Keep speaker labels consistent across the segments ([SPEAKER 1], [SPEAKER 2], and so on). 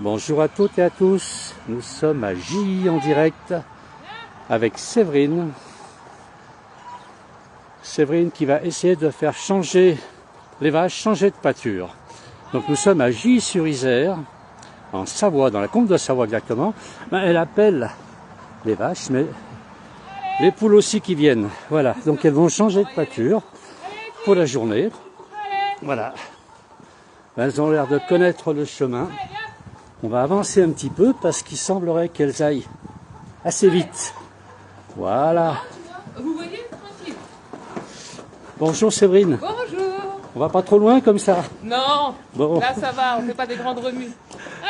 [SPEAKER 1] Bonjour à toutes et à tous, nous sommes à Gilly en direct avec Séverine. Séverine qui va essayer de faire changer les vaches, changer de pâture. Donc nous sommes à Gilly-sur-Isère, en Savoie, dans la combe de Savoie exactement. Elle appelle les vaches, mais les poules aussi qui viennent. Voilà, donc elles vont changer de pâture pour la journée. Voilà, elles ont l'air de connaître le chemin. On va avancer un petit peu parce qu'il semblerait qu'elles aillent assez vite. Voilà.
[SPEAKER 2] Vous voyez, tranquille.
[SPEAKER 1] Bonjour Séverine.
[SPEAKER 2] Bonjour.
[SPEAKER 1] On va pas trop loin comme ça?
[SPEAKER 2] Non,
[SPEAKER 1] Bon.
[SPEAKER 2] là ça va, on fait pas des grandes remues.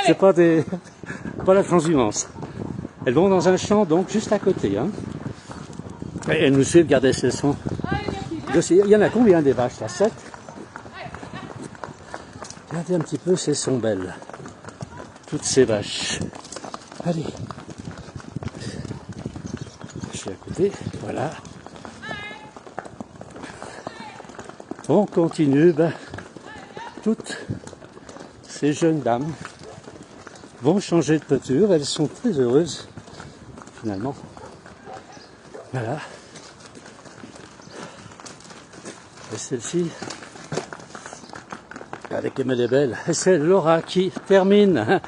[SPEAKER 1] C'est pas la transhumance. Elles vont dans un champ donc juste à côté. Hein. Et elles nous suivent, regardez, elles sont. Il y en a combien des vaches là? 7? Regardez un petit peu, elles sont belles. Toutes ces vaches. Allez. Je suis à côté, voilà. On continue. Toutes ces jeunes dames vont changer de pâture. Elles sont très heureuses, finalement. Voilà. Et celle-ci, regardez comme elle est belle. Et c'est Laura qui termine,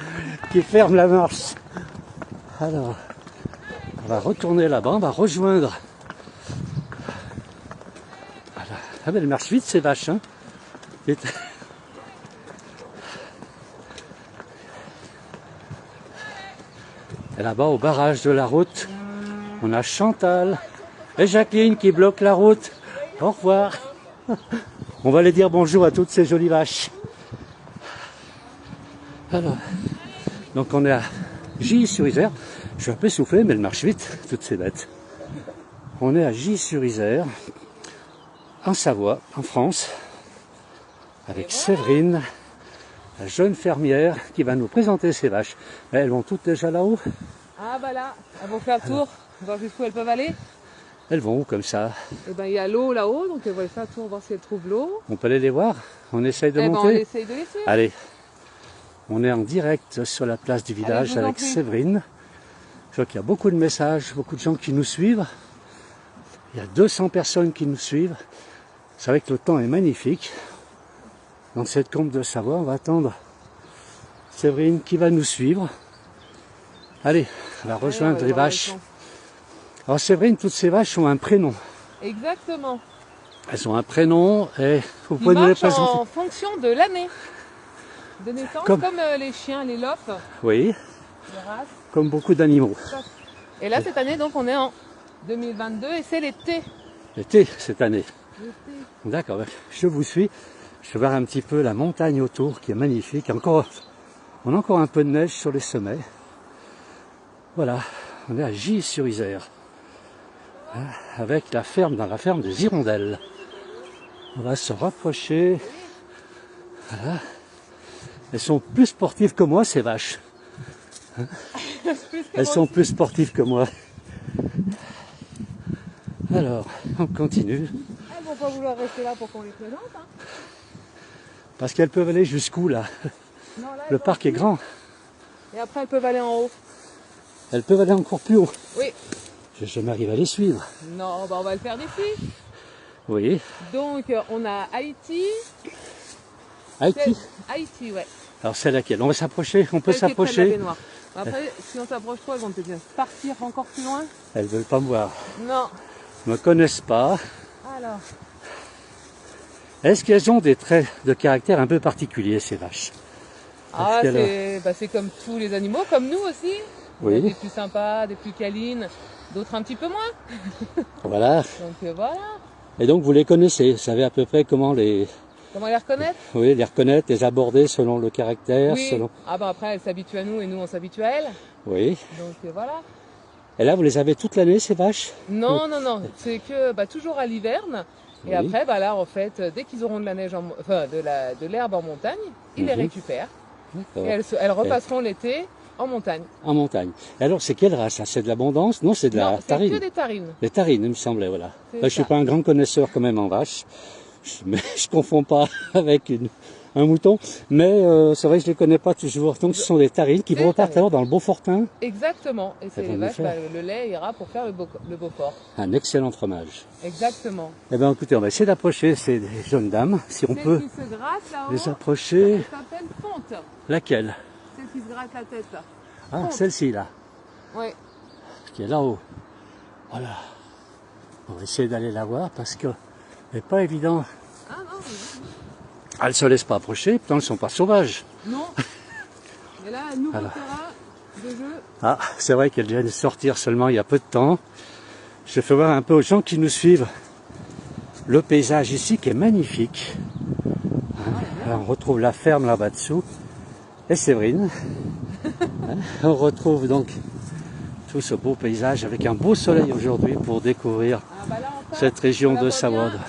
[SPEAKER 1] qui ferme la marche. Alors, on va retourner là-bas, on va rejoindre. Voilà. Ah ben, elle marche vite ces vaches. Hein. Et là-bas, au barrage de la route, on a Chantal et Jacqueline qui bloquent la route. Au revoir. On va aller dire bonjour à toutes ces jolies vaches. Alors, donc on est à Gilly-sur-Isère. Je suis un peu essoufflé, mais elle marche vite, toutes ces bêtes. On est à Gilly-sur-Isère, en Savoie, en France, avec Séverine, la jeune fermière qui va nous présenter ses vaches. Elles vont toutes déjà là-haut.
[SPEAKER 2] Ah bah là, elles vont faire le tour, voir jusqu'où elles peuvent aller.
[SPEAKER 1] Elles vont où comme ça?
[SPEAKER 2] Et ben il y a l'eau là-haut, donc elles vont aller faire le tour, voir si elles trouvent l'eau.
[SPEAKER 1] On peut aller les voir? On essaye de monter?
[SPEAKER 2] On essaye de les suivre.
[SPEAKER 1] Allez, on est en direct sur la place du village avec Séverine. Je vois qu'il y a beaucoup de messages, beaucoup de gens qui nous suivent. Il y a 200 personnes qui nous suivent. C'est vrai que le temps est magnifique. Dans cette combe de Savoie, on va attendre Séverine qui va nous suivre. Allez, on va rejoindre les vaches. Alors Séverine, toutes ces vaches ont un prénom.
[SPEAKER 2] Exactement.
[SPEAKER 1] Elles ont un prénom et vous pouvez nous les présenter.
[SPEAKER 2] En fonction de l'année de naissance, comme les chiens, les lopes.
[SPEAKER 1] Oui,
[SPEAKER 2] les races.
[SPEAKER 1] comme beaucoup d'animaux.
[SPEAKER 2] Et là, cette année, donc, on est en 2022 et c'est l'été.
[SPEAKER 1] L'été, cette année. D'accord, je vous suis. Je vais voir un petit peu la montagne autour qui est magnifique. On a encore un peu de neige sur les sommets. Voilà, on est à Gilly-sur-Isère. Avec la ferme, dans la ferme des Hirondelles. On va se rapprocher. Voilà. Elles sont plus sportives que moi, ces vaches. Hein? Elles sont plus sportives que moi. Alors, on continue.
[SPEAKER 2] Elles vont pas vouloir rester là pour qu'on les présente. Hein.
[SPEAKER 1] Parce qu'elles peuvent aller jusqu'où là?
[SPEAKER 2] Non, là
[SPEAKER 1] le parc est grand.
[SPEAKER 2] Et après, elles peuvent aller en haut.
[SPEAKER 1] Elles peuvent aller encore plus haut.
[SPEAKER 2] Oui.
[SPEAKER 1] Je m'arrive à les suivre.
[SPEAKER 2] Non, bah on va le faire d'ici.
[SPEAKER 1] Oui.
[SPEAKER 2] Donc, on a Haïti.
[SPEAKER 1] Haïti?
[SPEAKER 2] Haïti, ouais.
[SPEAKER 1] Alors c'est laquelle? On va s'approcher? On peut s'approcher?
[SPEAKER 2] Après, si on s'approche trop, elles vont peut-être partir encore plus loin.
[SPEAKER 1] Elles veulent pas me voir.
[SPEAKER 2] Non.
[SPEAKER 1] Ne me connaissent pas.
[SPEAKER 2] Alors.
[SPEAKER 1] Est-ce qu'elles ont des traits de caractère un peu particuliers, ces vaches?
[SPEAKER 2] Ah, c'est comme tous les animaux, comme nous aussi. Oui. Il y a des plus sympas, des plus câlines, d'autres un petit peu moins.
[SPEAKER 1] Voilà.
[SPEAKER 2] Donc voilà.
[SPEAKER 1] Et donc vous les connaissez, vous savez à peu près comment les
[SPEAKER 2] reconnaître?
[SPEAKER 1] Oui, les reconnaître, les aborder selon le caractère.
[SPEAKER 2] Oui.
[SPEAKER 1] Selon...
[SPEAKER 2] Ah ben après, elles s'habituent à nous et nous on s'habitue à elles.
[SPEAKER 1] Oui.
[SPEAKER 2] Donc voilà.
[SPEAKER 1] Et là, vous les avez toute l'année, ces vaches?
[SPEAKER 2] Non, non, non. C'est que toujours à l'hiverne. Et après, là, en fait, dès qu'ils auront de la neige, de l'herbe en montagne, ils les récupèrent. Et elles repasseront l'été en montagne. En
[SPEAKER 1] montagne. Et alors, c'est quelle race? C'est de l'abondance? Non, c'est de la tarine.
[SPEAKER 2] C'est que des tarines.
[SPEAKER 1] Des tarines, il me semblait, voilà. Là, je suis pas un grand connaisseur quand même en vache. Mais je confonds pas avec un mouton. Mais c'est vrai que je ne les connais pas toujours. Donc ce sont des tarines qui repartent alors dans le Beaufortin.
[SPEAKER 2] Exactement. Et c'est
[SPEAKER 1] Elles
[SPEAKER 2] les
[SPEAKER 1] vont
[SPEAKER 2] vaches,
[SPEAKER 1] nous faire.
[SPEAKER 2] le lait ira pour faire le Beaufort.
[SPEAKER 1] Un excellent fromage.
[SPEAKER 2] Exactement.
[SPEAKER 1] Eh bien écoutez, on va essayer d'approcher ces jeunes dames, si on
[SPEAKER 2] Celle
[SPEAKER 1] peut
[SPEAKER 2] qui se gratte là-haut,
[SPEAKER 1] les approcher.
[SPEAKER 2] elle s'appelle Fonte.
[SPEAKER 1] Laquelle?
[SPEAKER 2] Celle qui se gratte la tête là.
[SPEAKER 1] Ah,
[SPEAKER 2] Fonte.
[SPEAKER 1] celle-ci là,
[SPEAKER 2] Oui.
[SPEAKER 1] qui est là-haut. Voilà. On va essayer d'aller la voir parce que c'est pas évident.
[SPEAKER 2] Ah non,
[SPEAKER 1] Elles ne se laissent pas approcher, pourtant elles ne sont pas sauvages.
[SPEAKER 2] non. Mais là, elle nous
[SPEAKER 1] Alors.
[SPEAKER 2] portera de jeu.
[SPEAKER 1] Ah, c'est vrai qu'elle vient de sortir seulement il y a peu de temps. Je fais voir un peu aux gens qui nous suivent le paysage ici qui est magnifique. Hein, on retrouve la ferme là-bas dessous et Séverine. Hein, on retrouve donc tout ce beau paysage avec un beau soleil aujourd'hui pour découvrir
[SPEAKER 2] Ah, bah là, on passe,
[SPEAKER 1] cette région
[SPEAKER 2] on la
[SPEAKER 1] de
[SPEAKER 2] voit
[SPEAKER 1] Savoie.
[SPEAKER 2] bien.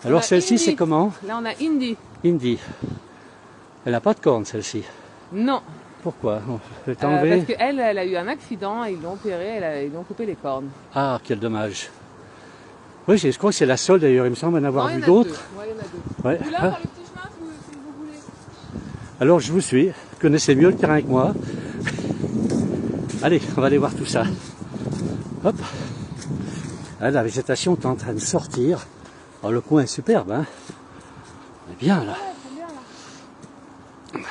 [SPEAKER 1] Alors
[SPEAKER 2] On a
[SPEAKER 1] celle-ci
[SPEAKER 2] Indy.
[SPEAKER 1] c'est comment?
[SPEAKER 2] Là, on a Indy.
[SPEAKER 1] Indy. Elle n'a pas de cornes celle-ci.
[SPEAKER 2] Non.
[SPEAKER 1] Pourquoi? On peut
[SPEAKER 2] Parce
[SPEAKER 1] enlever.
[SPEAKER 2] qu'elle, elle a eu un accident, ils l'ont opérée, ils lui ont coupé les cornes.
[SPEAKER 1] Ah, quel dommage. Oui, je crois que c'est la seule d'ailleurs, il me semble en avoir
[SPEAKER 2] Non, il
[SPEAKER 1] vu
[SPEAKER 2] y en a
[SPEAKER 1] d'autres.
[SPEAKER 2] deux. Ouais, il y en a deux.
[SPEAKER 1] Ouais.
[SPEAKER 2] Vous là,
[SPEAKER 1] Ah.
[SPEAKER 2] par le petit chemin, si vous voulez.
[SPEAKER 1] Alors je vous suis, vous connaissez mieux le terrain que moi. Allez, on va aller voir tout ça. Hop. Ah, la végétation est en train de sortir. Oh, le coin est superbe, hein. On est bien là.
[SPEAKER 2] Ouais, c'est bien là.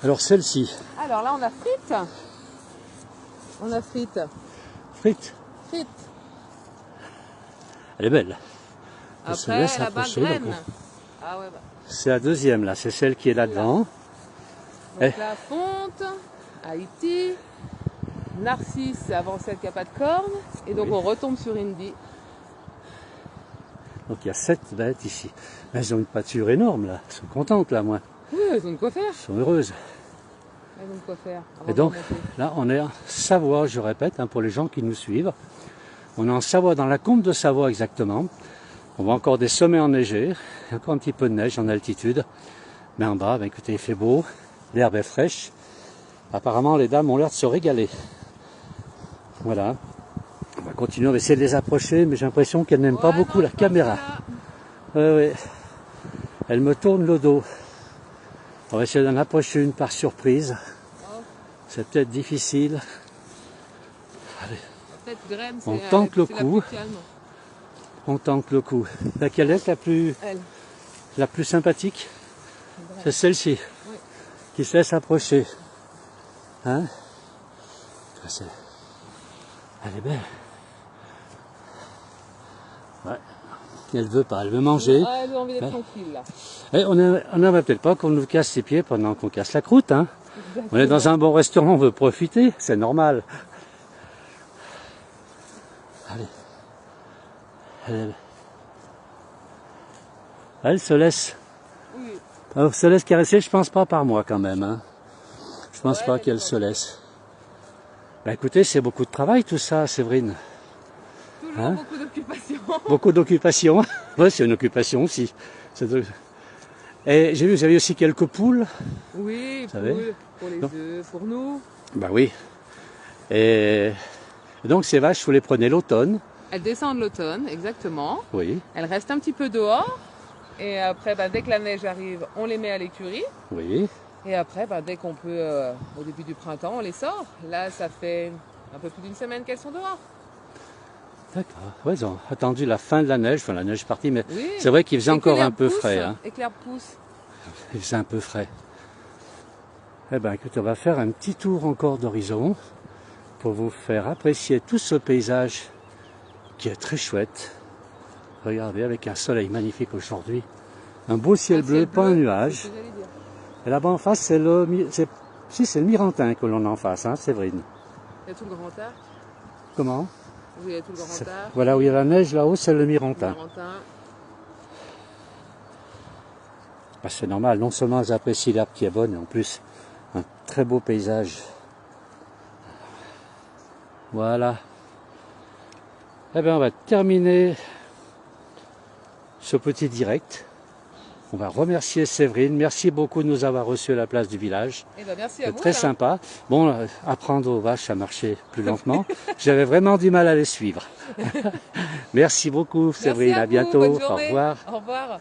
[SPEAKER 1] Alors celle-ci,
[SPEAKER 2] Alors là, on a frites. On a frites.
[SPEAKER 1] frite,
[SPEAKER 2] Frites.
[SPEAKER 1] elle est belle. Elle se
[SPEAKER 2] Après,
[SPEAKER 1] laisse
[SPEAKER 2] là-bas,
[SPEAKER 1] approcher, donc
[SPEAKER 2] graines. Ah ouais, bah.
[SPEAKER 1] c'est la deuxième là, c'est celle qui est là-devant.
[SPEAKER 2] Donc
[SPEAKER 1] Eh.
[SPEAKER 2] la fonte, Haïti, Narcisse avant celle qui n'a pas de cornes. Et donc
[SPEAKER 1] Oui.
[SPEAKER 2] on retombe sur Indy.
[SPEAKER 1] Donc il y a 7 bêtes ici. Mais elles ont une pâture énorme là, elles sont contentes là, moi.
[SPEAKER 2] Oui, elles ont de quoi faire.
[SPEAKER 1] Elles sont heureuses.
[SPEAKER 2] Elles ont de quoi faire. avant
[SPEAKER 1] Et
[SPEAKER 2] de
[SPEAKER 1] donc
[SPEAKER 2] remonter.
[SPEAKER 1] là on est en Savoie, je répète, hein, pour les gens qui nous suivent. On est en Savoie, dans la combe de Savoie exactement. On voit encore des sommets enneigés, il y a encore un petit peu de neige en altitude. Mais en bas, ben, écoutez, il fait beau, l'herbe est fraîche. Apparemment les dames ont l'air de se régaler. Voilà. On va continuer, on va essayer de les approcher, mais j'ai l'impression qu'elles n'aiment pas
[SPEAKER 2] Ouais,
[SPEAKER 1] beaucoup
[SPEAKER 2] non,
[SPEAKER 1] la
[SPEAKER 2] je pense
[SPEAKER 1] caméra.
[SPEAKER 2] que là-
[SPEAKER 1] Ouais. Elle me tourne le dos. On va essayer d'en approcher une par surprise.
[SPEAKER 2] Oh,
[SPEAKER 1] C'est peut-être difficile.
[SPEAKER 2] peut-être graine,
[SPEAKER 1] On
[SPEAKER 2] c'est
[SPEAKER 1] tente le
[SPEAKER 2] c'est la
[SPEAKER 1] coup.
[SPEAKER 2] plus calme.
[SPEAKER 1] On tente le coup. Laquelle est
[SPEAKER 2] Elle.
[SPEAKER 1] la plus sympathique? C'est celle-ci.
[SPEAKER 2] Oui.
[SPEAKER 1] Qui se laisse approcher. Hein? Elle est belle. Ouais. Elle veut pas, elle veut manger.
[SPEAKER 2] Ah, elle a envie d'être
[SPEAKER 1] Ouais.
[SPEAKER 2] tranquille là.
[SPEAKER 1] Et on n'aimerait peut-être pas qu'on nous casse ses pieds pendant qu'on casse la croûte. Hein? On est dans un bon restaurant, on veut profiter, c'est normal. Allez. Elle se laisse.
[SPEAKER 2] Oui.
[SPEAKER 1] Elle se laisse caresser, je pense pas par moi quand même. Hein. Je pense
[SPEAKER 2] Ouais,
[SPEAKER 1] pas
[SPEAKER 2] mais
[SPEAKER 1] qu'elle
[SPEAKER 2] c'est
[SPEAKER 1] se laisse. Ben écoutez, c'est beaucoup de travail tout ça, Séverine.
[SPEAKER 2] Toujours
[SPEAKER 1] Hein?
[SPEAKER 2] beaucoup d'occupation.
[SPEAKER 1] Beaucoup d'occupation. Ouais, c'est une occupation aussi. Et j'ai vu, vous avez aussi quelques poules.
[SPEAKER 2] Oui,
[SPEAKER 1] savez?
[SPEAKER 2] pour les
[SPEAKER 1] Non.
[SPEAKER 2] œufs, pour nous.
[SPEAKER 1] Bah oui. Et donc ces vaches, vous les prenez l'automne.
[SPEAKER 2] Elles descendent l'automne, exactement.
[SPEAKER 1] Oui,
[SPEAKER 2] Elles restent un petit peu dehors. Et après, dès que la neige arrive, on les met à l'écurie.
[SPEAKER 1] oui.
[SPEAKER 2] Et après, dès qu'on peut, au début du printemps, on les sort. Là, ça fait un peu plus d'une semaine qu'elles sont dehors.
[SPEAKER 1] D'accord. Ouais, ils ont attendu la fin de la neige. Enfin, la neige est partie, mais
[SPEAKER 2] Oui.
[SPEAKER 1] c'est vrai qu'il faisait
[SPEAKER 2] Et que
[SPEAKER 1] encore un
[SPEAKER 2] l'herbe
[SPEAKER 1] peu
[SPEAKER 2] pousse,
[SPEAKER 1] frais. Hein.
[SPEAKER 2] Et que l'herbe pousse.
[SPEAKER 1] Il faisait un peu frais. Eh bien, écoutez, on va faire un petit tour encore d'horizon pour vous faire apprécier tout ce paysage qui est très chouette. Regardez, avec un soleil magnifique aujourd'hui. Un beau ciel bleu, pas un nuage.
[SPEAKER 2] C'est ce que j'allais dire.
[SPEAKER 1] Et là-bas en face, c'est le Mirantin que l'on a en face, hein, Séverine.
[SPEAKER 2] Il y a tout le Grand Arc.
[SPEAKER 1] Comment?
[SPEAKER 2] Oui, il y a tout le Grand Arc.
[SPEAKER 1] Voilà où il y a la neige, là-haut, c'est le Mirantin.
[SPEAKER 2] Mirantin.
[SPEAKER 1] Bah, c'est normal, non seulement elles apprécient l'herbe qui est bonne, et en plus, un très beau paysage. Voilà. Eh bien, on va terminer ce petit direct. On va remercier Séverine. Merci beaucoup de nous avoir reçus à la place du village.
[SPEAKER 2] Eh ben, merci à
[SPEAKER 1] C'est
[SPEAKER 2] vous.
[SPEAKER 1] très
[SPEAKER 2] alors.
[SPEAKER 1] sympa. Bon, apprendre aux vaches à marcher plus lentement. J'avais vraiment du mal à les suivre. Merci beaucoup,
[SPEAKER 2] Merci
[SPEAKER 1] Séverine.
[SPEAKER 2] à
[SPEAKER 1] À
[SPEAKER 2] vous,
[SPEAKER 1] bientôt.
[SPEAKER 2] bonne
[SPEAKER 1] Au
[SPEAKER 2] journée.
[SPEAKER 1] revoir.
[SPEAKER 2] Au revoir.